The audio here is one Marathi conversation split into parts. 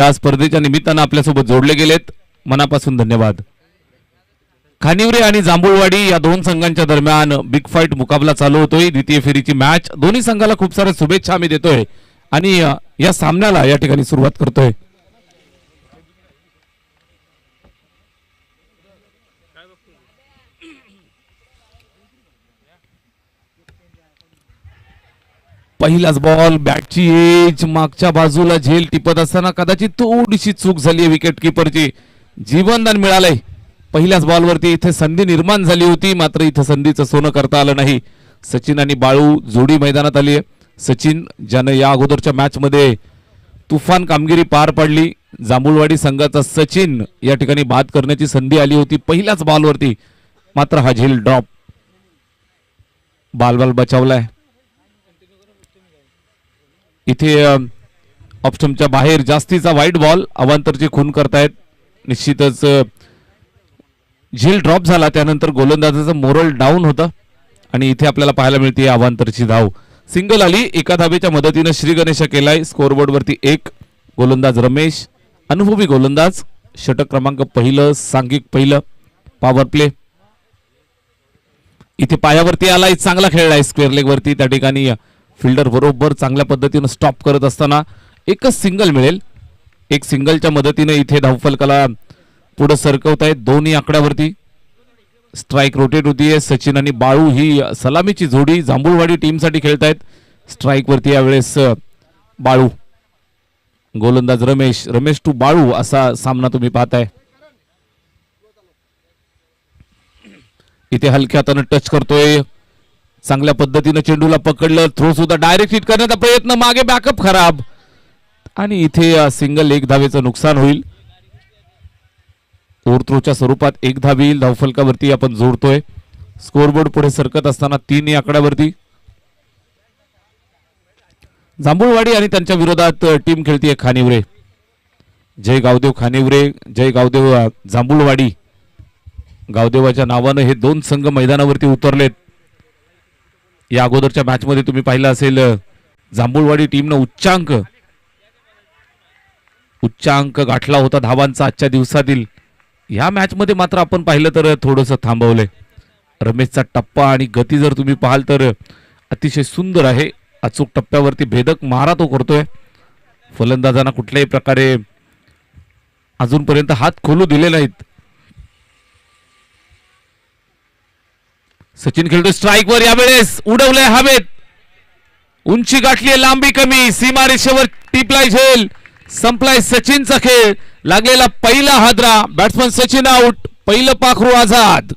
या स्पर्धेच्या निमित्तानं आपल्यासोबत जोडले गेलेत, मनापासून धन्यवाद। खानिवरे आणि जांभूळवाडी या दोन संघांच्या दरम्यान बिग फाईट मुकाबला चालू होतोय। द्वितीय फेरीची मॅच, दोन्ही संघाला खूप साऱ्या शुभेच्छा आम्ही देतोय आणि या सामन्याला या ठिकाणी सुरुवात करतोय। पहिलाच बॉल, बॅटची एज मागच्या बाजूला झेल टिपत असताना कदाचित थोडीशी चूक झाली आहे विकेट कीपरची, जीवनदान मिळालंय। पहिल्याच बॉलवरती इथे संधी निर्माण झाली होती, मात्र इथे संधीचं सोनं करता आलं नाही। सचिन आणि बाळू जोडी मैदानात आली आहे। सचिन ज्यानं या अगोदरच्या मॅच मध्ये तुफान कामगिरी पार पाडली, जांभूळवाडी संघाचा सचिन या ठिकाणी बाद करण्याची संधी आली होती पहिल्याच बॉलवरती, मात्र हा झेल ड्रॉप, बॉल बचावलाय। इथे ऑप्शनच्या बाहेर जास्तीचा वाईट बॉल, अवांतरची खून करतायत। निश्चितच झेल ड्रॉप झाला, त्यानंतर गोलंदाजाचं मोरल डाऊन होतं आणि इथे आपल्याला पाहायला मिळते अवांतरची धाव। सिंगल आली, एका धावेच्या मदतीने श्री गणेश केलाय। स्कोरबोर्ड वरती 1, गोलंदाज रमेश, अनुभवी गोलंदाज, षटक क्रमांक पहिलं, सांघिक पहिलं, पॉवर प्ले। इथे पायावरती आलाय, चांगला खेळलाय स्क्वेअर लेग वरती, त्या ठिकाणी फिल्डर बरोबर चांगल्या पद्धतीने स्टॉप करत असताना एकच सिंगल मिळेल। एक सिंगलच्या मदतीने इथे धावफलकाला पुढे सरकवतायत दोन्ही आकड्यावरती। स्ट्राइक रोटेट होतीये, सचिन आणि बाळू ही सलामीची जोडी जांभूळवाडी टीमसाठी खेळतायत। स्ट्राइक वरती यावेळेस बाळू, गोलंदाज रमेश, रमेश टू बाळू असा सामना तुम्ही पाहताय। इथे हलक्या हाताने टच करतोय, चांगल्या पद्धतीने चेंडूला पकडलं, थ्रो सुद्धा डायरेक्ट हिट करण्याचा प्रयत्न, मागे बॅकअप खराब आणि इथे सिंगल, एक धावेचं नुकसान होईल। ओव्हरथ्रोच्या स्वरूपात एक धाव येईल, धावफलकावरती आपण जोडतोय। स्कोरबोर्ड पुढे सरकत असताना 3 या आकड्यावरती जांभूळवाडी आणि त्यांच्या विरोधात टीम खेळतीये खानिवरे। जय गावदेव खानिवरे, जय गावदेव जांभूळवाडी, गावदेवाच्या नावानं हे दोन संघ मैदानावरती उतरलेत। या अगोदरच्या मॅच मध्ये तुम्ही पाहिलं असेल जांभूळवाडी टीमनं उच्चांक गाठला होता धावांचा आजच्या दिवसातील। या मॅच मध्ये मात्र आपण पाहिलं तर थोडंसं थांबवलंय। रमेशचा टप्पा आणि गती जर तुम्ही पाहाल तर अतिशय सुंदर आहे, अचूक टप्प्यावरती भेदक मारा तो करतोय। फलंदाजांना कुठल्याही प्रकारे अजूनपर्यंत हात खोलू दिले नाहीत। सचिन खेळतो स्ट्राइक वर, यावेळेस उडवलंय हवेत, उंची गाठली, लांबी कमी, सीमा रेषेवर टिपलाय झेल, संपलाय सचिनचा खेळ। लागलेला पहिला हादरा, बॅट्समन सचिन आउट, पहिलं पाखरू आझाद।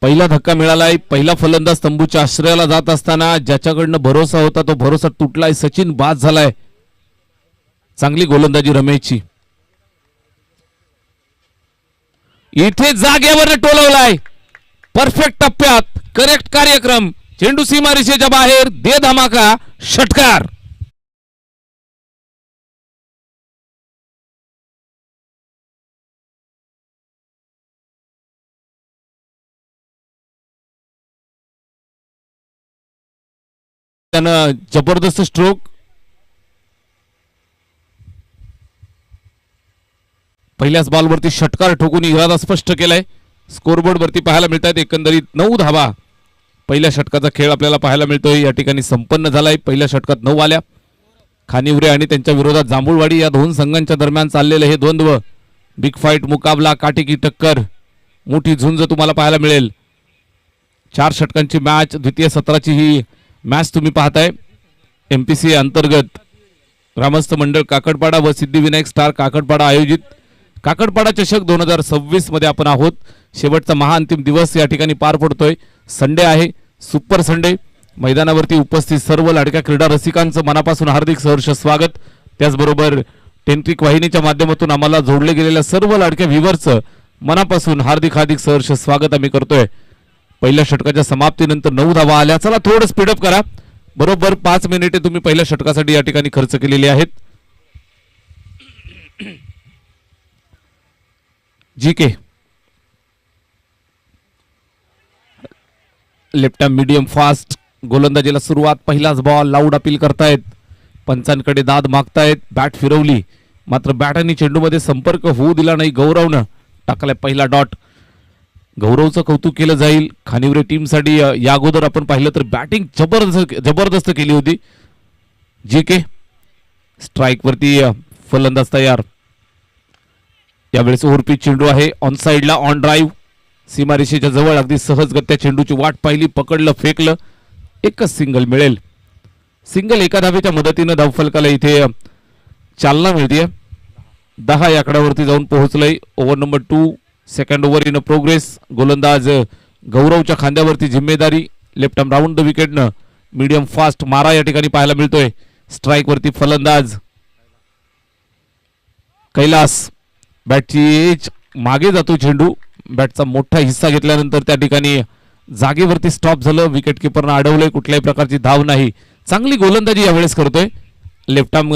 पहिला धक्का मिळालाय, पहिला फलंदाज तंबूच्या आश्रयाला जात असताना ज्याच्याकडनं भरोसा होता तो भरोसा तुटलाय, सचिन बाद झालाय। चांगली गोलंदाजी रमेशची, इथे जागेवर टोलवलाय, परफेक्ट टप्प्यात, करेक्ट कार्यक्रम, चेंडू सीमारेषेच्या बाहेर, दे धमाका, षटकार। जबरदस्त स्ट्रोक, पहिल्याच बॉलवरती षटकार ठोकून इरादा स्पष्ट केलाय। स्कोरबोर्ड वरती पाहायला मिळतात एकंदरीत 9 धावा पहिल्या षटकाचा खेळ आपल्याला पाहायला मिळतोय। या ठिकाणी संपन्न झालाय, पहिल्या षटकात 9 आल्या। खानिवरे आणि त्यांच्या विरोधात जांभूळवाडी या दोन संघांच्या दरम्यान चाललेले हे द्वंद्व, बिग फाईट मुकाबला, काटेकी टक्कर, मोठी झुंज तुम्हाला पाहायला मिळेल। 4 षटकांची मॅच, द्वितीय सत्राची ही मॅच तुम्ही पाहताय। एमपीसी अंतर्गत ग्रामस्थ मंडळ काकडपाडा व सिद्धिविनायक स्टार काकडपाडा आयोजित काकडपाडा चषक 2026 मध्ये आपण आहोत। शेवटचा महाअंतिम दिवस या ठिकाणी पार पडतोय। संडे आहे, सुपर संडे, मैदानावरती उपस्थित सर्व लाडक्या क्रीडा रसिकांचं मनापासून हार्दिक सहर्ष स्वागत. त्याचबरोबर टेंट्रिक वाहिनीच्या माध्यमातून आम्हाला जोडले गेलेल्या सर्व लाडक्या व्ह्यूअर्सचं मनापासून हार्दिक स्वागत आम्ही करतोय. पहिल्या षटकाच्या समाप्तीनंतर 9 धावा आल्या. चला थोडं स्पीडअप करा. बरोबर 5 मिनिटे तुम्ही पहिल्या षटकासाठी या ठिकाणी खर्च केलेली आहेत. GK left arm medium fast गोलंदाजीला सुरुवात. पहिलाच बॉल. लाऊड अपील करतायत. पंचांकडे दाद मागतायत. बॅट फिरवली मात्र बॅट आणि चेंडूमध्ये संपर्क होऊ दिला नाही. गौरवनं टाकलाय पहिला डॉट. गौरवचं कौतुक केलं जाईल. खानिवरे टीमसाठी या अगोदर आपण पाहिलं तर बॅटिंग जबरदस्त केली होती. जीके स्ट्राईक वरती फलंदाज तयार. यावेळेस ओव्हरपिच चेंडू आहे. ऑन साइडला ऑन ड्राईव्ह. सीमारेषेच्या जवळ अगदी सहजगत्या चेंडूची वाट पाहिली. पकडलं फेकलं. एकच सिंगल मिळेल. सिंगल एका धावेच्या मदतीनं धावफलकाला इथे चालना मिळते. 10 या आकड्यावरती जाऊन पोहोचलंय. Over number 2 second over in progress. गोलंदाज गौरवच्या खांद्यावरती जिम्मेदारी. लेफ्ट आर्म राऊंड द विकेटनं मीडियम फास्ट मारा या ठिकाणी पाहायला मिळतोय. स्ट्राईक वरती फलंदाज कैलास. बॅटची एज मागे जातो चेंडू. बॅटचा मोठा हिस्सा घेतल्यानंतर त्या ठिकाणी जागेवरती स्टॉप झालं. विकेट किपरनं अडवलंय. कुठल्याही प्रकारची धाव नाही. चांगली गोलंदाजी यावेळेस करतोय. लेफ्ट आर्म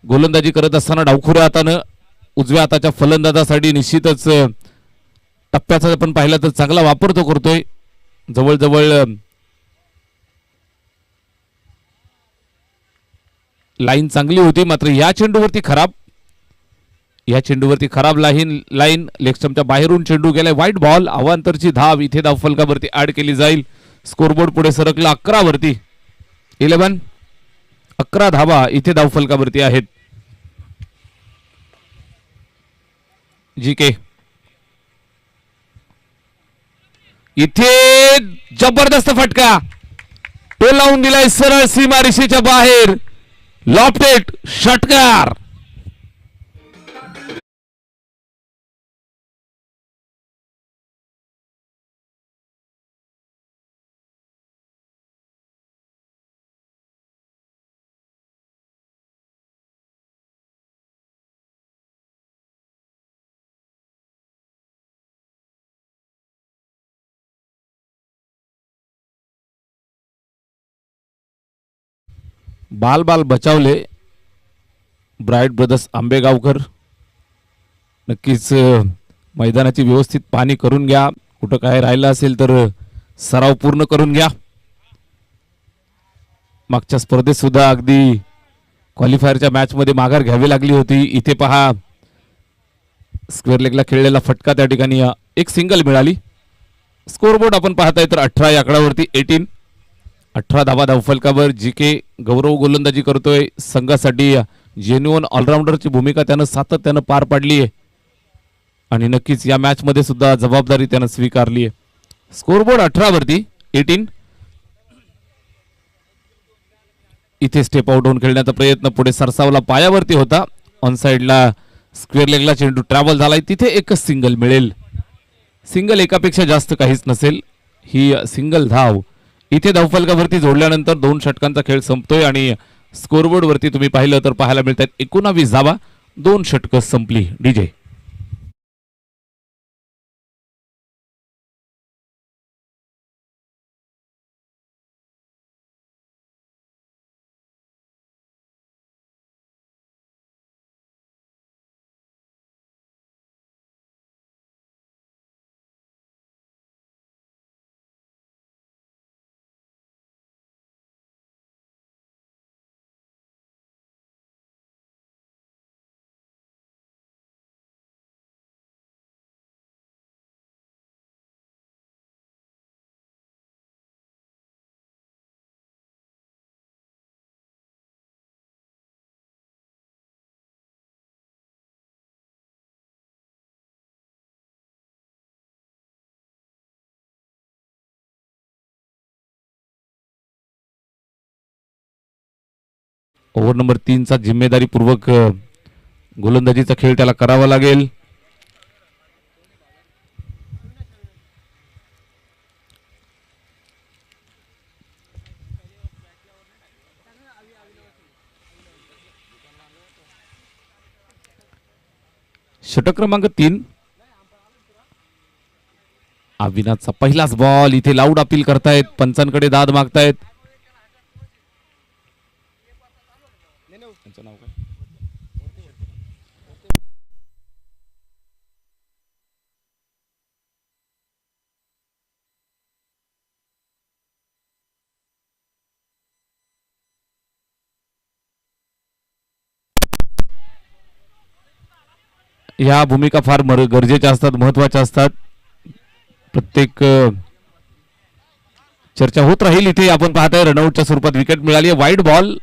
गोलंदाजी करत असताना डावखुऱ्या हातानं उजव्या हाताच्या फलंदाजासाठी निश्चितच टप्प्याचा आपण पाहिला तर चांगला वापर तो करतोय. जवळजवळ लाईन चांगली होती मात्र या चेंडूवरती खराब लाईन लेग स्टंपच्या बाहेरून चेंडू गेलाय. वाईट बॉल. अवांतरची धाव इथे धावफलकावरती ऍड केली जाईल. स्कोरबोर्ड पुढे सरकला 11 वरती. 11 धावा इथे धावफलकावरती आहेत. जीके इथे जबरदस्त फटका. तो लावून दिलाय सरळ सीमारेषेच्या बाहेर. लॉफ्टेड षटकार. बाल बचावले ब्राईट ब्रदर्स आंबेगावकर. नक्कीच मैदानाची व्यवस्थित पाहणी करून घ्या. कुठं काय राहिलं असेल तर सराव पूर्ण करून घ्या. मागच्या स्पर्धेत सुद्धा अगदी क्वालिफायरच्या मॅच मध्ये माघार घ्यावी लागली होती. इथे पहा स्क्वेअर लेगला खेळलेला फटका त्या ठिकाणी एक सिंगल मिळाली. स्कोरबोर्ड आपण पाहताय तर 18 या आकड्यावरती 18 धावा धावफलकावर. जीके गौरव गोलंदाजी करतोय. संघासाठी जेन्युअन ऑलराऊंडरची भूमिका त्यानं सातत्यानं पार पाडली आहे आणि नक्कीच या मॅच मध्ये सुद्धा जबाबदारी त्यानं स्वीकारली आहे. स्कोरबोर्ड 18 वरती 18. इथे स्टेप आउट होऊन खेळण्याचा प्रयत्न पुढे सरसावला. पायावरती होता. ऑन साइडला स्क्वेअर लेगला चेंडू ट्रॅव्हल झालाय. तिथे एकच सिंगल मिळेल. सिंगल एकापेक्षा जास्त काहीच नसेल. ही सिंगल धाव इथे धावफलकावरती जोडल्यानंतर 2 षटकांचा खेळ संपतोय आणि स्कोरबोर्ड वरती तुम्ही पाहिलं तर पाहायला मिळतात 19 धावा. 2 षटकं संपली. डीजे ओव्हर नंबर 3 चा जिम्मेदारीपूर्वक गोलंदाजीचा खेळ त्याला करावा लागेल. षटक क्रमांक 3. अविनाशचा पहिलाच बॉल. इथे लाऊड अपील करतायत, पंचांकडे दाद मागतायत. ह्या भूमिका फार गरजेच्या असतात, महत्वाच्या असतात. प्रत्येक चर्चा होत राहील. इथे आपण पाहताय रनआउटच्या स्वरूपात विकेट मिळाली आहे. वाईड बॉल,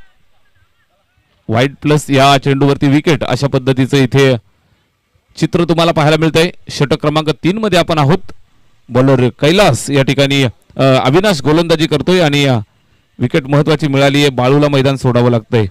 वाईड प्लस या चेंडूवरती विकेट, अशा पद्धतीचं इथे चित्र तुम्हाला पाहायला मिळतंय. षटक क्रमांक 3 मध्ये आपण आहोत. बॉलर कैलास या ठिकाणी अविनाश गोलंदाजी करतोय आणि विकेट महत्वाची मिळाली आहे. बाळूला मैदान सोडावं लागतंय.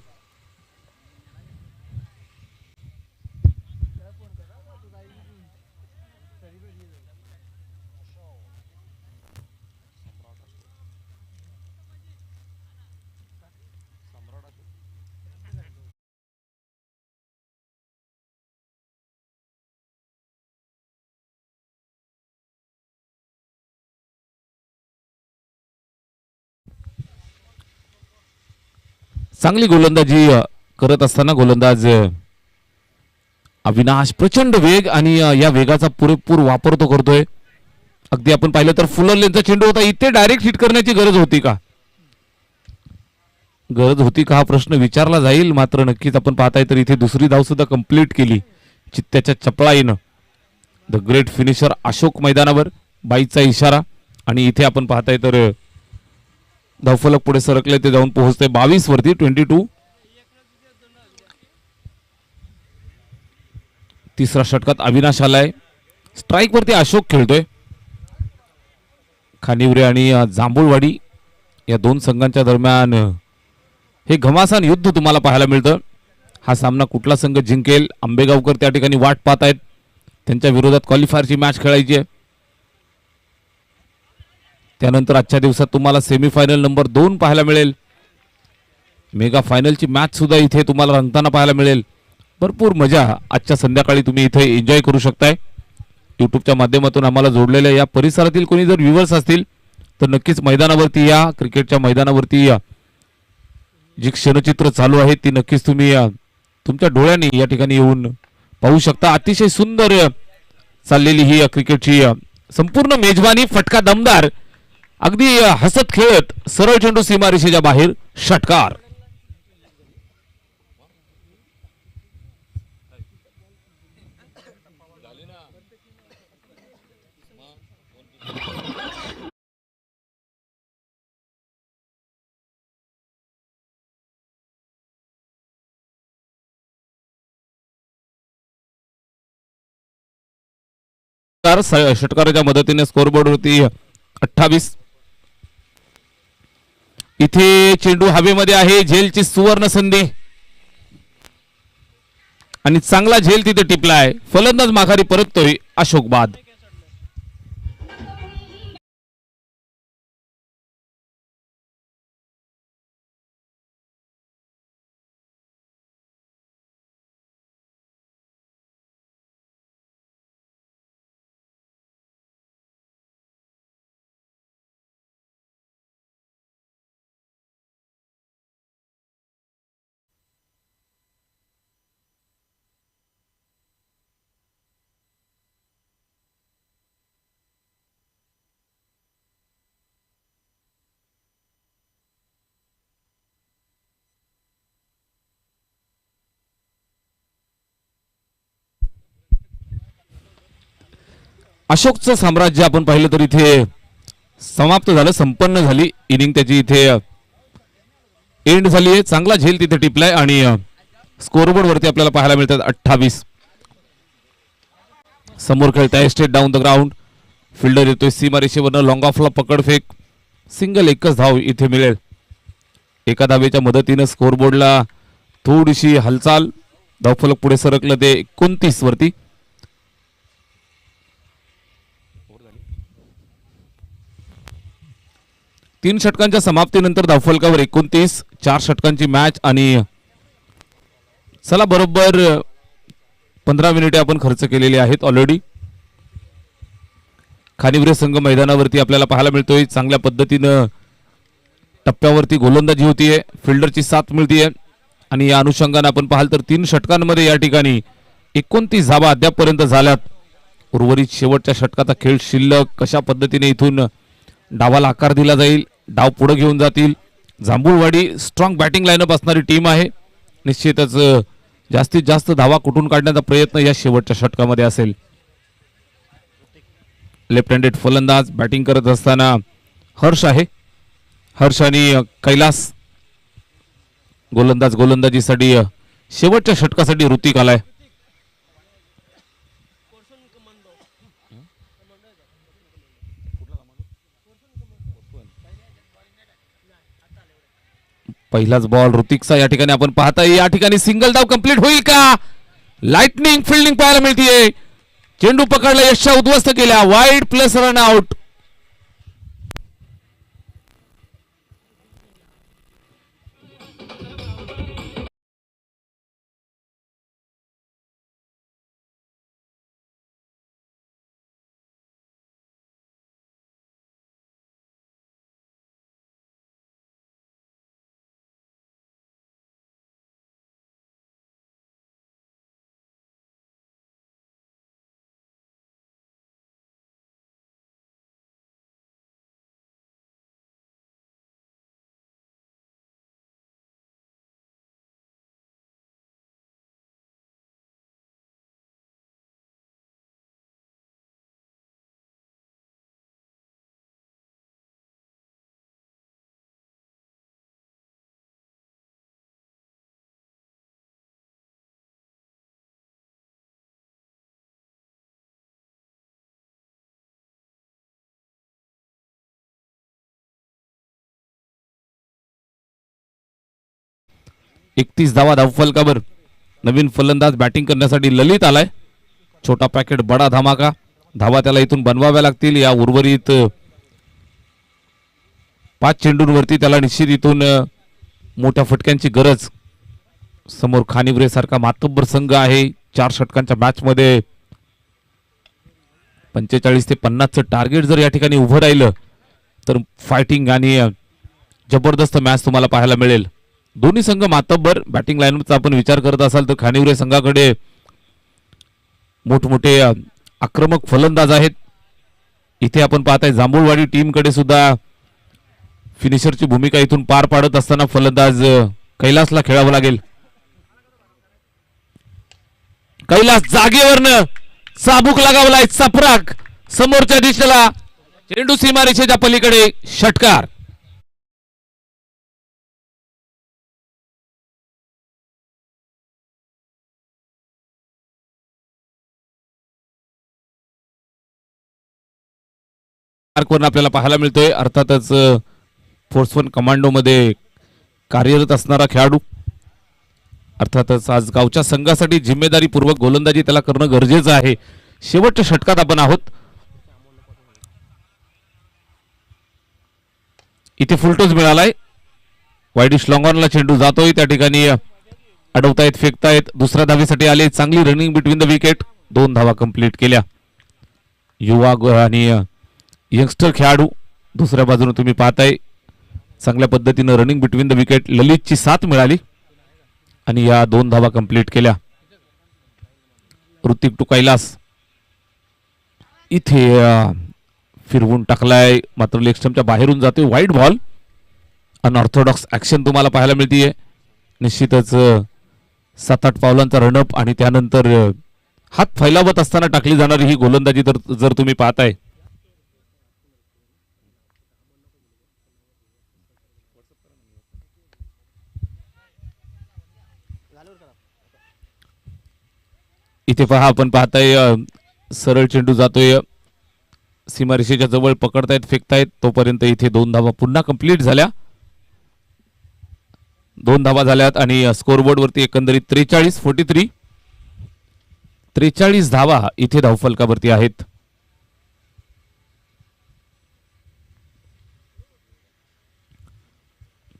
चांगली गोलंदाजी करत असताना गोलंदाज अविनाश प्रचंड वेग आणि या वेगाचा पुरेपूर वापर तो करतोय. अगदी आपण पाहिलं तर फुलर लेनचा चेंडू होता. इथे डायरेक्ट हिट करण्याची गरज होती का? गरज होती का हा प्रश्न विचारला जाईल. मात्र नक्कीच आपण पाहताय तर इथे दुसरी धाव सुद्धा कंप्लीट केली चित्त्याच्या चपळाईनं. द ग्रेट फिनिशर अशोक मैदानावर. बाईचा इशारा आणि इथे आपण पाहताय तर धावफलक पुढे सरकले, ते जाऊन पोहोचते 22 वरती. 22. तिसऱ्या षटकात अविनाश आलाय. स्ट्राईक वरती अशोक खेळतोय. खानिवरे आणि जांभूळवाडी या दोन संघांच्या दरम्यान हे घमासान युद्ध तुम्हाला पाहायला मिळतं. हा सामना कुठला संघ जिंकेल, आंबेगावकर त्या ठिकाणी वाट पाहत आहेत. त्यांच्या विरोधात क्वालिफायरची मॅच खेळायची आहे. त्यानंतर आजच्या दिवसात तुम्हाला सेमीफायनल नंबर 2 पाहायला मिळेल. मेगा फायनलची मॅच सुद्धा इथे तुम्हाला रंगताना पाहायला मिळेल. भरपूर मजा आजच्या संध्याकाळी तुम्ही इथे एन्जॉय करू शकताय. यूट्यूबच्या माध्यमातून आम्हाला जोडलेल्या या परिसरातील कोणी जर व्ह्यूअर्स असतील तर नक्कीच मैदानावरती या. क्रिकेटच्या मैदानावरती या. जी क्षणचित्र चालू आहे ती नक्कीच तुम्ही तुमच्या डोळ्यांनी या ठिकाणी येऊन पाहू शकता. अतिशय सुंदर चाललेली ही क्रिकेटची संपूर्ण मेजबानी. फटका दमदार, अगदी हसत खेळत सरळ चेंडू सीमारेषेच्या बाहेर. षटकार. षटकाराच्या मदतीने स्कोरबोर्डवरती 28. इथे चेंडू हवेमध्ये आहे. झेलची सुवर्ण संधी आणि चांगला झेल तिथे टिपलाय. फलंदाज माघारी परततोय. अशोक बाद. अशोकचं साम्राज्य आपण पाहिलं तर इथे समाप्त झालं, संपन्न झाली इनिंग त्याची. इथे एंड झाली आहे. चांगला झेल तिथे टिपलाय आणि स्कोरबोर्ड वरती आपल्याला पाहायला मिळतात 28. समोर खेळताय straight down the ground. Fielder येतोय सीमारेषेवरनं. लॉंग ऑफला पकड फेक. सिंगल. एकच धाव इथे मिळेल. एका धावेच्या मदतीनं स्कोरबोर्डला थोडीशी हालचाल. धावफलक पुढे सरकलं ते 29 वरती. तीन षटकांच्या समाप्तीनंतर धावफलकावर 29. 4 षटकांची मॅच आणि चला बरोबर 15 मिनिटे आपण खर्च केलेली आहेत ऑलरेडी. खानिवरे संघ मैदानावरती आपल्याला पाहायला मिळतोय. चांगल्या पद्धतीनं टप्प्यावरती गोलंदाजी होतीये, फिल्डरची साथ मिळतीये आणि या अनुषंगाने आपण पाहाल तर 3 षटकांमध्ये या ठिकाणी 29 धावा अद्यापपर्यंत झाल्यात. उर्वरित शेवटच्या षटकाचा खेळ शिल्लक. कशा पद्धतीने इथून डावाला आकार दिला जाईल, डाव पुढे घेऊन जातील. जांभूळवाडी स्ट्रॉंग बॅटिंग लाईनअप असणारी टीम आहे. निश्चितच जास्तीत जास्त धावा कुठून काढण्याचा प्रयत्न या शेवटच्या षटकामध्ये असेल. लेफ्ट हँडेड फलंदाज बॅटिंग करत असताना हर्ष आहे. हर्ष आणि कैलास गोलंदाजीसाठी शेवटच्या षटकासाठी ऋतिक आलाय. पहिलाच बॉल ऋतिकचा या ठिकाणी आपण पाहताय. या ठिकाणी सिंगल धाव कंप्लीट होईल का? लाइटनिंग फिल्डिंग पाहायला मिळतीये. चेंडू पकडला, यशा उद्ध्वस्त केल्या. Wide plus run out. एकतीस धावा धावफलकावर. नवीन फलंदाज बॅटिंग करण्यासाठी ललित आलाय. छोटा पॅकेट बडा धमाका. धावा त्याला इथून बनवाव्या लागतील. या उर्वरित 5 चेंडूंवरती त्याला निश्चित इथून मोठ्या फटक्यांची गरज. समोर खानिवरे सारखा मातब्बर संघ आहे. 4 षटकांच्या मॅच मध्ये 45 ते 50चं टार्गेट जर या ठिकाणी उभं राहिलं तर फायटिंग आणि जबरदस्त मॅच तुम्हाला पाहायला मिळेल. दोन्ही संघ मातब्बर. बॅटिंग लाईनअपचा आपण विचार करत असाल तर खानिवरे संघाकडे मोठमोठे आक्रमक फलंदाज आहेत. इथे आपण पाहताय जांभूळवाडी टीमकडे सुद्धा फिनिशरची भूमिका इथून पार पाडत असताना फलंदाज कैलासला खेळावं लागेल. कैलास जागेवरनं चाबूक लगावलाय. चपराक समोरच्या दिशेला. चेंडू सीमारेषेच्या पलीकडे. षटकार. आपल्याला पाहायला मिळतोय. अर्थातच फोर्स 1 कमांडो मध्ये कार्यरत असणारा खेळाडू. अर्थातच आज गावच्या संघासाठी जिम्मेदारीपूर्वक गोलंदाजी त्याला करणं गरजेचं आहे. शेवटच्या षटकात आपण आहोत. इथे फुलटोस मिळालाय. वाईडिश लॉंगॉनला चेंडू जातोय. त्या ठिकाणी अडवतायत, फेकतायत. दुसऱ्या धावेसाठी आले. चांगली रनिंग बिटवीन द विकेट. 2 धावा कंप्लीट केल्या. युवा आणि यंगस्टर खेळाडू दुसऱ्या बाजूने तुम्ही पाहताय. चांगल्या पद्धतीने रनिंग बिटवीन द विकेट. ललितची साथ मिळाली आणि या 2 धावा कंप्लीट केल्या. ऋतिक टू कैलास इथे फिरवून टाकलाय, मात्र लेग स्टंपच्या बाहेरून जातोय. Wide ball. अनऑर्थोडॉक्स ऍक्शन तुम्हाला पाहायला मिळतीये. निश्चितच 7-8 पावलांचा रनअप आणि त्यानंतर हात फैलावत असताना टाकली जाणारी ही गोलंदाजी जर तुम्ही पाहताय. इथे पहा आपण पाहताय सरळ चेंडू जातोय. सीमारेषेच्या जवळ पकडतायत, फेकतायत. तोपर्यंत इथे 2 धावा पुन्हा कंप्लीट झाल्या. 2 धावा झाल्यात आणि स्कोरबोर्ड वरती एकंदरीत 43-43 43 धावा इथे धावफलकावरती आहेत.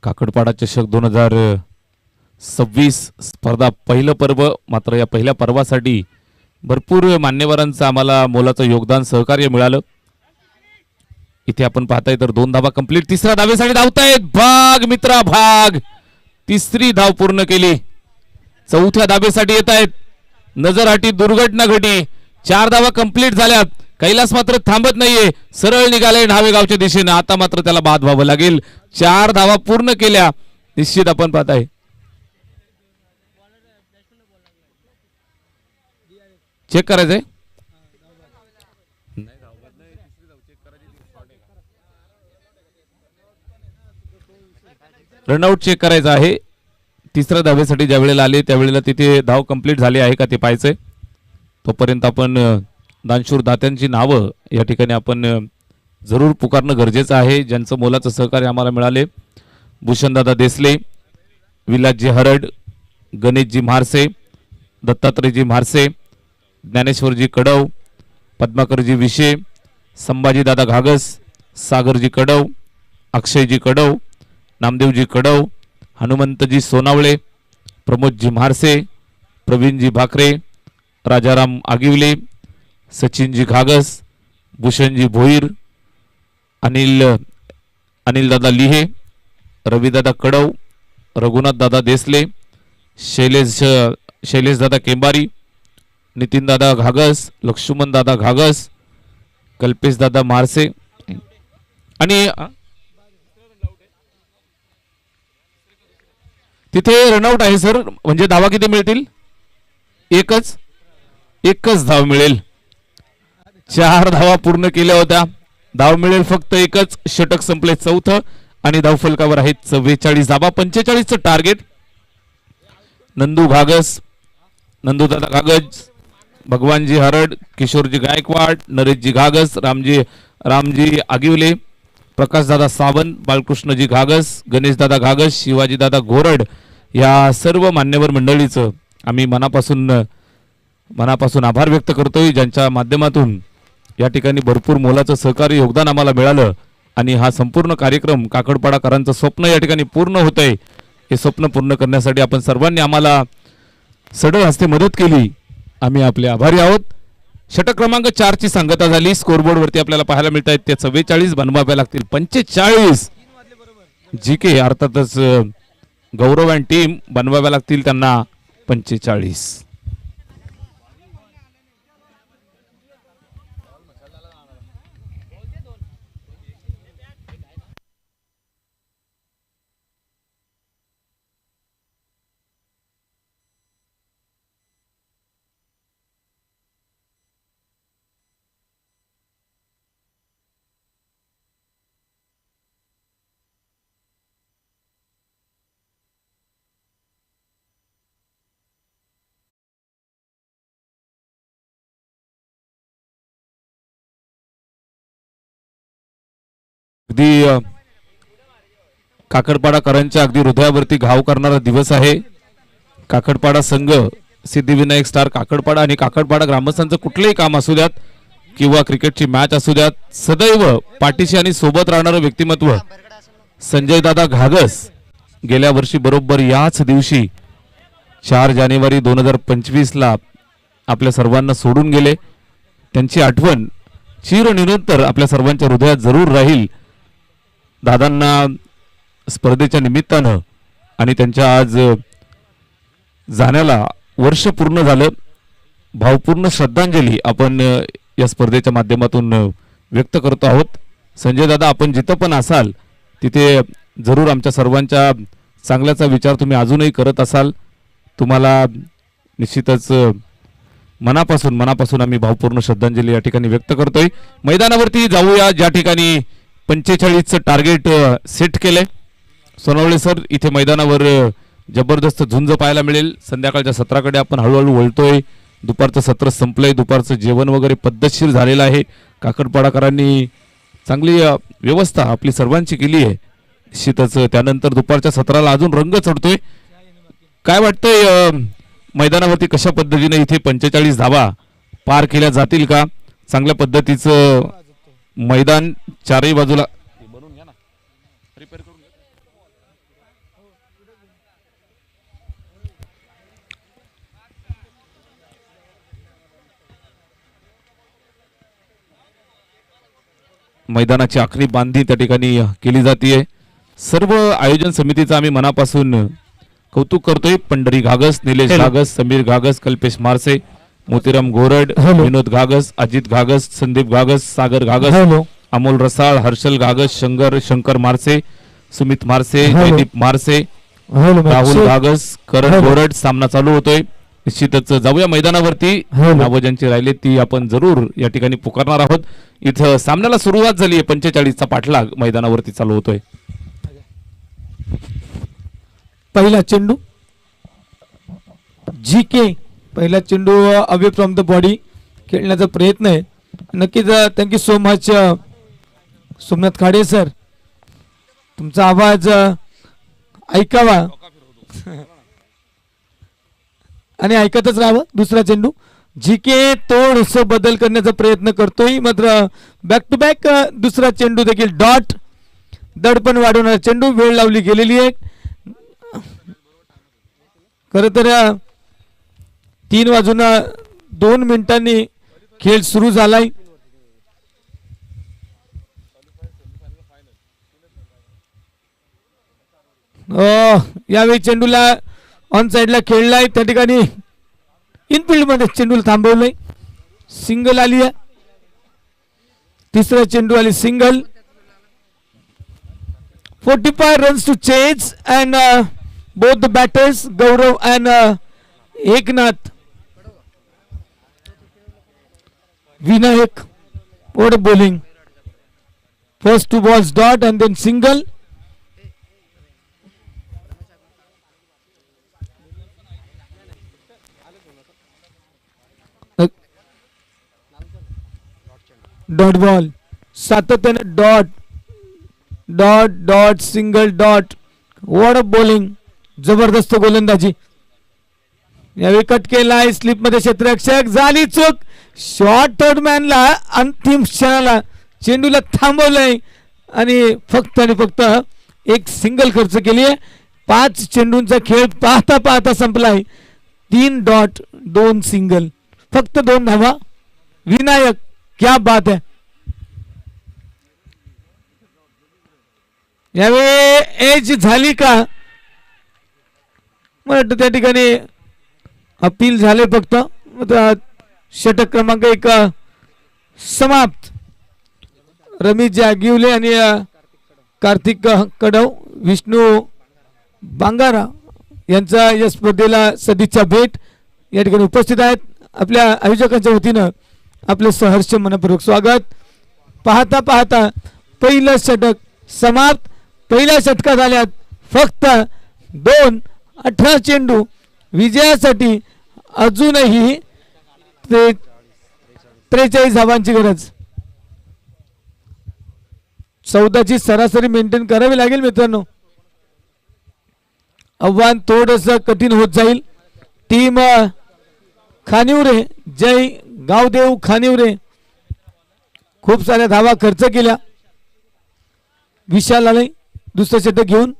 काकडपाडा चषक 2026 स्पर्धा पहिलं पर्व. मात्र या पहिल्या पर्वासाठी भरपूर मान्यवरांचं आम्हाला मोलाचं योगदान सहकार्य मिळालं. इथे आपण पाहताय तर 2 धावा कंप्लीट. तिसऱ्या धावेसाठी धावतायत. भाग मित्रा भाग. तिसरी धाव पूर्ण केली. चौथ्या धावेसाठी येत आहेत. नजरहाटी दुर्घटना घडली. 4 धावा कंप्लीट झाल्यात. कैलास मात्र थांबत नाहीये. सरळ निघाले ढावेगावच्या दिशेने. आता मात्र त्याला बाद व्हावं लागेल. 4 धावा पूर्ण केल्या. निश्चित आपण पाहताय चेक करायचंय. रनआउट चेक करायचं आहे. तिसऱ्या धावेसाठी ज्या वेळेला आले त्यावेळेला तिथे धाव कंप्लीट झाली आहे का ते पाहायचंय. तोपर्यंत आपण दानशूर दात्यांची नावं या ठिकाणी आपण जरूर पुकारणं गरजेचं आहे. ज्यांचं मोलाचं सहकार्य आम्हाला मिळाले. भूषणदादा देसले, विलासजी हरड, गणेशजी म्हारसे, दत्तात्रयजी म्हारसे, ज्ञानेश्वरजी कडव, पद्माकरजी विशे, संभाजीदादा घागस, सागरजी कडव, अक्षयजी कडव, नामदेवजी कडव, हनुमंतजी सोनावळे, प्रमोदजी म्हारसे, प्रवीणजी भाकरे, राजाराम आगिवले, सचिनजी घागस, भूषणजी भोईर, अनिलदादा लिहे, रविदादा कडव, रघुनाथदादा देसले, शैलेशदादा केंबारी, नितीनदादा घागस, लक्ष्मणदादा घागस, कल्पेशदादा म्हारसे आणि तिथे रनआउट आहे सर. म्हणजे धावा किती मिळतील? एकच धाव मिळेल. 4 धावा पूर्ण केल्या होत्या. धाव मिळेल फक्त एकच. षटक संपले चौथं आणि धावफलकावर आहेत 44 धावा. 45चं टार्गेट. नंदू घागस, नंदूदादा घागस, भगवानजी हरड, किशोरजी गायकवाड, नरेशजी घागस, रामजी आगिवले, प्रकाशदादा सावंत, बालकृष्णजी घागस, गणेशदादा घागस, शिवाजीदादा घोरड या सर्व मान्यवर मंडळीचं आम्ही मनापासून आभार व्यक्त करतोय. ज्यांच्या माध्यमातून या ठिकाणी भरपूर मोलाचं सहकार्य योगदान आम्हाला मिळालं आणि हा संपूर्ण कार्यक्रम काकडपाडाकरांचं स्वप्न या ठिकाणी पूर्ण होतंय. हे स्वप्न पूर्ण करण्यासाठी आपण सर्वांनी आम्हाला सडळ हस्ते मदत केली. आम्ही आपले आभारी आहोत. षटक क्रमांक 4 ची सांगता झाली. स्कोरबोर्ड वरती आपल्याला पाहायला मिळत आहेत ते 44 बनवावे लागतील 45. जी के अर्थातच गौरव अँड टीम बनवाव्या लागतील त्यांना 45. अगदी काकडपाडाकरांच्या अगदी हृदयावरती घाव करणारा दिवस आहे. काकडपाडा संघ, सिद्धिविनायक स्टार काकडपाडा आणि काकडपाडा ग्रामस्थांचं कुठलंही काम असू द्यात किंवा क्रिकेटची मॅच असू द्यात, सदैव पाठीशी आणि सोबत राहणारं व्यक्तिमत्व संजय दादा घागस गेल्या वर्षी बरोबर याच दिवशी 4 जानेवारी 2025 ला आपल्या सर्वांना सोडून गेले. त्यांची आठवण चिरनिरंतर आपल्या सर्वांच्या हृदयात जरूर राहील. दादांना स्पर्धेच्या निमित्तानं आणि त्यांच्या आज जाण्याला वर्ष पूर्ण झालं. भावपूर्ण श्रद्धांजली आपण या स्पर्धेच्या माध्यमातून व्यक्त करतो आहोत. संजय दादा, आपण जिथं पण असाल तिथे जरूर आमच्या सर्वांच्या चांगल्याचा विचार तुम्ही अजूनही करत असाल. तुम्हाला निश्चितच मनापासून आम्ही भावपूर्ण श्रद्धांजली या ठिकाणी व्यक्त करतोय. मैदानावरती जाऊया ज्या ठिकाणी 45चं टार्गेट सेट केलंय. सोनवळे सर, इथे मैदानावर जबरदस्त झुंज पाहायला मिळेल. संध्याकाळच्या सत्राकडे आपण हळूहळू वळतोय. दुपारचं सत्र संपलंय. दुपारचं जेवण वगैरे पद्धतशीर झालेलं आहे. काकडपाडाकरांनी चांगली व्यवस्था आपली सर्वांची केली आहे. निश्चितच त्यानंतर दुपारच्या सत्राला अजून रंग चढतोय. काय वाटतंय मैदानावरती कशा पद्धतीने इथे 45 धावा पार केल्या जातील का? चांगल्या पद्धतीचं मैदान चारही बाजूला मैदानाची आखणी बांधणी त्या ठिकाणी केली जाते. सर्व आयोजन समितीचा आम्ही मनापासून कौतुक करतोय. पंढरी घागस, निलेश घागस, समीर घागस, कल्पेश मारसे, मोतीराम घोरड, विनोद घागस, अजित घागस, संदीप घागस, सागर घागस, अमोल रसाळ, हर्षल घागस, शंकर मारसे, सुमित मारसे, जयदीप मारसे, राहुल घागस, करण घोरड. सामना चालू होतोय. निश्चितच जाऊया मैदानावरती. नावं ज्यांची राहिले ती आपण जरूर या ठिकाणी पुकारणार आहोत. इथं सामन्याला सुरुवात झाली आहे. 45चा पाठलाग मैदानावरती चालू होतोय. पहिला चेंडू जीके, पहिला चेंडू अवे फ्रॉम द बॉडी खेळण्याचा प्रयत्न आहे. नक्कीच thank you so much Somnath Khade sir, तुमचा आवाज ऐकावा आणि ऐकतच राहावं. दुसरा चेंडू जीके थोडस बदल करण्याचा प्रयत्न करतोय, मात्र बॅक टू बॅक दुसरा चेंडू देखील डॉट, दडपण वाढवणारा चेंडू. वेळ लावली गेलेली आहे. खर तर 3:02 मिनिटांनी खेळ सुरू झालाय. यावेळी चेंडूला ऑन साइडला खेळलाय, त्या ठिकाणी इनफिल्ड मध्ये चेंडूला थांबवलंय. सिंगल आली आहे. तिसरा चेंडू आली single. 45 runs to chase and both the batters Gaurav and Eknath. Vinayak, what a bowling. First 2 balls dot and then single. Dot ball. सातत्याने dot single dot. What a bowling. जबरदस्त गोलंदाजी. यावेळी कट केलाय स्लिप मध्ये क्षेत्ररक्षक, झाली चूक. शॉर्ट थर्ड मॅनला अंतिम क्षणाला चेंडूला थांबवलंय आणि फक्त एक सिंगल खर्च केली आहे. 5 चेंडूंचा खेळ पाहता पाहता संपलाय. 3 डॉट 2 सिंगल, फक्त 2 धावा. विनायक, क्या बात है. यावेळी एज झाली का मला त्या ठिकाणी अपील झाले. फक्त षटक क्रमांक 1 समाप्त. रमेश जागिवले आणि कार्तिक कडव, विष्णू बांगारा यांचा या स्पर्धेला सदिच्छा भेट या ठिकाणी उपस्थित आहेत. आपल्या आयोजकांच्या वतीनं आपले सहर्ष मनपूर्वक स्वागत. पाहता पाहता पहिलं षटक समाप्त. पहिल्या षटकात आल्यात फक्त 18 चेंडू. विजयासाठी अजूनही 43 धावांची गरज. 14ची सरासरी मेंटेन करावी लागेल मित्रांनो. आव्हान थोडस कठीण होत जाईल. टीम खानिवरे, जय गावदेव खानिवरे खूप साऱ्या धावा खर्च केल्या. विशाल आले दुसरं षटक घेऊन.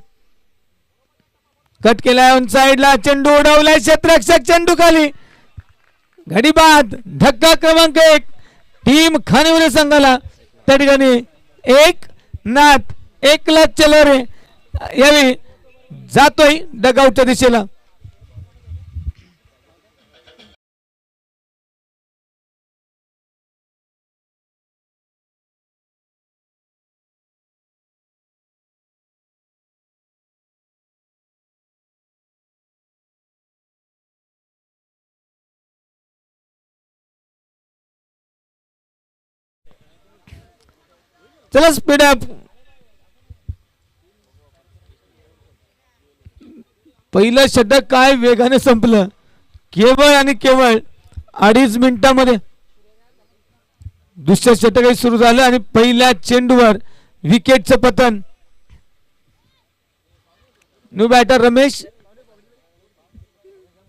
कट केलाय ऑन साइडला, चेंडू उडवलाय क्षेत्ररक्षक, चेंडू खाली. घडी बाद. धक्का क्रमांक 1 टीम खानिवरे संघाला. त्या ठिकाणी एक नाथ एकला चलो रे यावेळी जातोय डगआउटच्या दिशेला. चला स्पीड अप. पहिलं षटक काय वेगाने संपलं. केवळ आणि केवळ 2.5 मिनिटांमध्ये दुसरं षटकही सुरू झालं आणि पहिल्या चेंडूवर विकेटचं पतन. New batter Ramesh.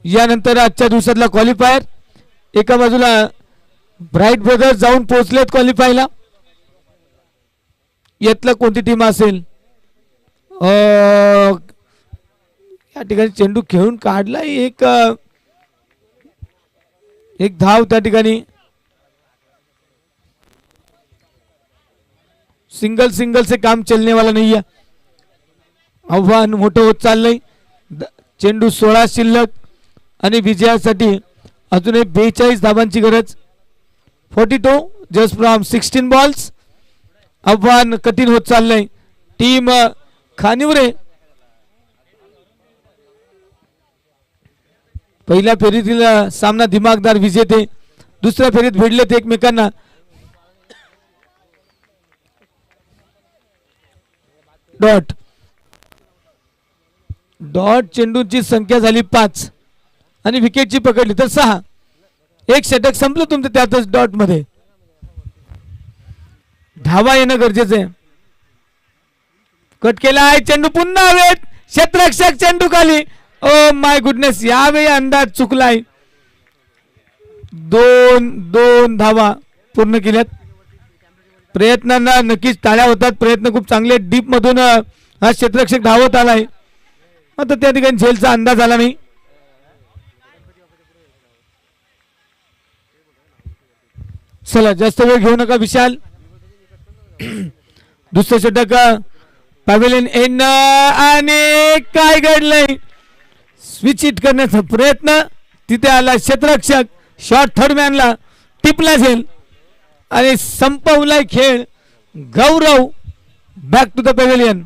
यानंतर आजच्या दिवसातला क्वालिफायर. एका बाजूला ब्राईट ब्रदर्स जाऊन पोहोचलेत क्वालिफायला. यातला कोणती टीम असेल. या ठिकाणी चेंडू खेळून काढला. एक धाव त्या ठिकाणी सिंगल सिंगल से काम चलने वाला नहीं है. आव्हान मोठं होत चाललंय. चेंडू 16 शिल्लक आणि विजयासाठी अजूनही 42 धावांची गरज. 42 जस्ट फ्रॉम 16 बॉल्स. आव्हान कठीण होत चाललंय. टीम खानिवरे पहिल्या फेरीतील सामना दिमागदार विजेते दुसऱ्या फेरीत भिडलेत एकमेकांना. डॉट डॉट चेंडूची संख्या झाली 5 आणि विकेटची पकडली तर 6. एक षटक संपलं तुमचं त्यातच डॉट मध्ये. धावा येणं गरजेचं आहे. कट केला आहे चेंडू पुन्हा हवेत. क्षेत्ररक्षक चेंडू खाली. ओ माय गुडनेस यावेळी अंदाज चुकलाय. 2 धावा पूर्ण केल्यात. प्रयत्नांना नक्कीच टाळ्या होतात. प्रयत्न खूप चांगले. डीप मधून हा क्षेत्ररक्षक धावत आलाय. आता त्या ठिकाणी झेलचा अंदाज आला नाही. चला जास्त वेळ घेऊ नका विशाल. दुसरं षटक पॅव्हेलियन एंड आणि काय घडलंय. स्विच हिट करण्याचा प्रयत्न तिथे आला. क्षेत्ररक्षक शॉर्ट थर्ड मॅनला टिपला झेल आणि संपवलाय खेळ. गौरव बॅक टू द पॅव्हेलियन.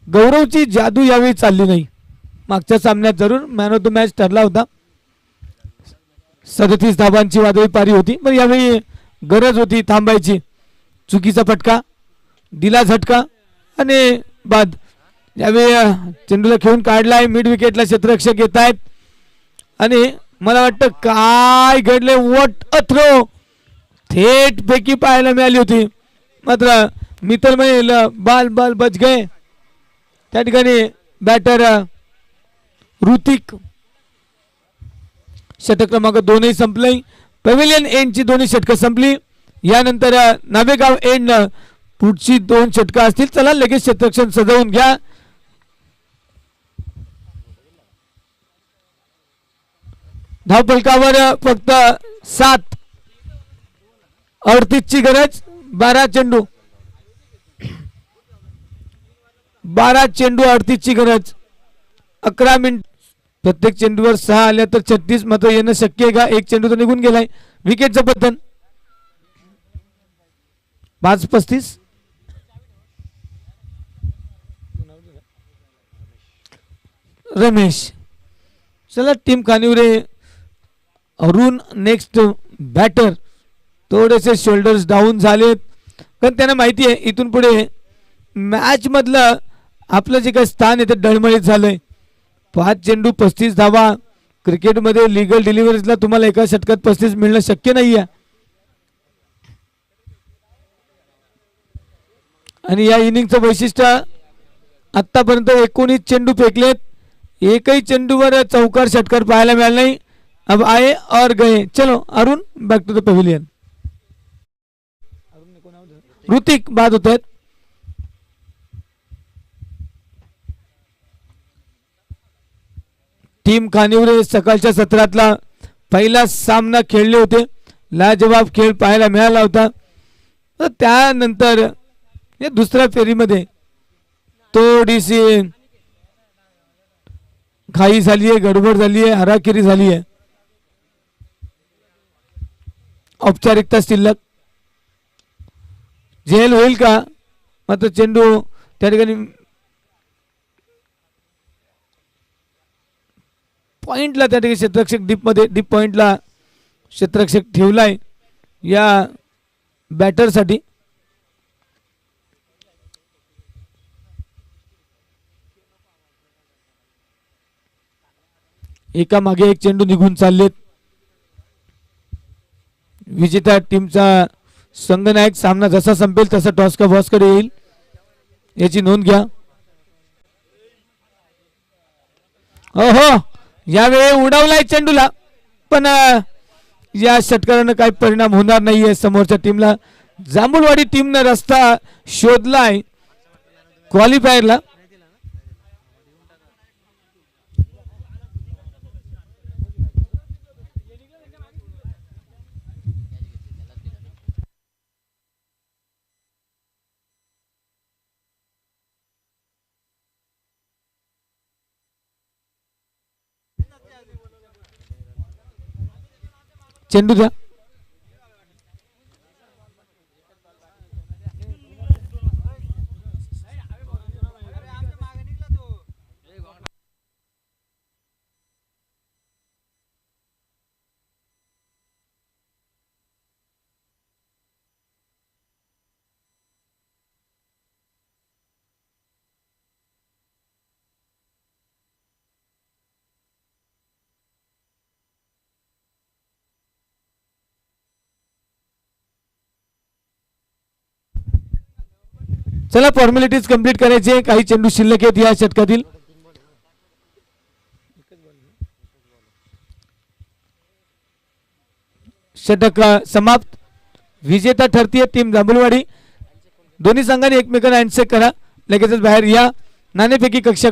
गौरवची जादू यावेळी चालली नाही. मागच्या सामन्यात जरूर मॅन ऑफ द मॅच ठरला होता. 37 धावांची वादळी पारी होती. पण यावेळी गरज होती थांबायची. चुकीचा फटका दिला झटका आणि बाद. यावेळी चेंडूला खेळून काढलाय. मिड विकेटला क्षेत्ररक्षक येत आहेत आणि मला वाटतं काय घडले. What a throw. थेट पैकी पाहायला मिळाली होती. मात्र मित्र म्हणेल बाल बाल बच गए. त्या ठिकाणी बॅटर ऋतिक. षटक क्रमांक 2 संपलंय. पॅव्हेलियन एंडची 2 षटकं संपली. यानंतर नावेगाव एंड पुढची 2 षटकं असतील. चला लगेच क्षेत्ररक्षण सजवून घ्या. धावफलकावर फक्त 7. 38 ची गरज. 12 चेंडू 38 ची गरज. 11 मिनिट. प्रत्येक चेंडूवर 6 आल्या तर 36 मात्र येणं शक्य आहे का. एक चेंडू तर निघून गेलाय. विकेटचं पतन. 5-35. रमेश. चला टीम खानिवरे अरुण नेक्स्ट बॅटर. थोडेसे शोल्डर्स डाऊन झालेत पण त्यांना माहिती आहे इथून पुढे मॅच मधलं आपलं जे काही स्थान आहे ते डळमळीत झालंय. 5 चेंडू 35 धावा. क्रिकेटमध्ये लीगल डिलिव्हरीजला तुम्हाला एका षटकात 35 मिळणं शक्य नाही आहे. आणि या इनिंगचं वैशिष्ट्य आतापर्यंत 19 चेंडू फेकलेत. एकही चेंडूवर चौकार षटकार पाहायला मिळाला नाही. अब आए और गए. चलो Arun back to the pavilion. Hritik बाद होत आहेत. टीम खानिवरे सकाळच्या सत्रातला पहिला सामना खेळले होते. लाजवाब खेळ पाहायला मिळाला होता. त्यानंतर या दुसऱ्या फेरीमध्ये थोडीशी घाई झाली आहे. गडबड झाली आहे. हराकिरी झाली आहे. औपचारिकता शिल्लक. झेल होईल का. मात्र चेंडू त्या ठिकाणी पॉइंटला त्या ठिकाणी क्षेत्ररक्षक डीप पॉइंटला क्षेत्ररक्षक ठेवलाय या बॅटरसाठी. एका मागे एक चेंडू निघून चाललेत. विजेता टीमचा संघनायक सामना जसा संपेल तसा टॉस का बॉसकडे येईल याची नोंद घ्या. ओहो यावेळी उडवलाय चेंडूला पण या षटकारानं काही परिणाम होणार नाहीये समोरच्या टीमला. जांभूळवाडी टीमनं रस्ता शोधलाय क्वालिफायरला. चेंडू द्या. चला फॉर्मॅलिटीज कंप्लीट करायचे. काही चेंडू शिल्लक आहेत या षटकातील. षटक समाप्त. विजेता ठरतीये टीम जांभूळवाडी. दोन्ही संघांनी एकमेकांना हँडशेक करा. लगेचच बाहेर या. नाणेफेकी कक्षा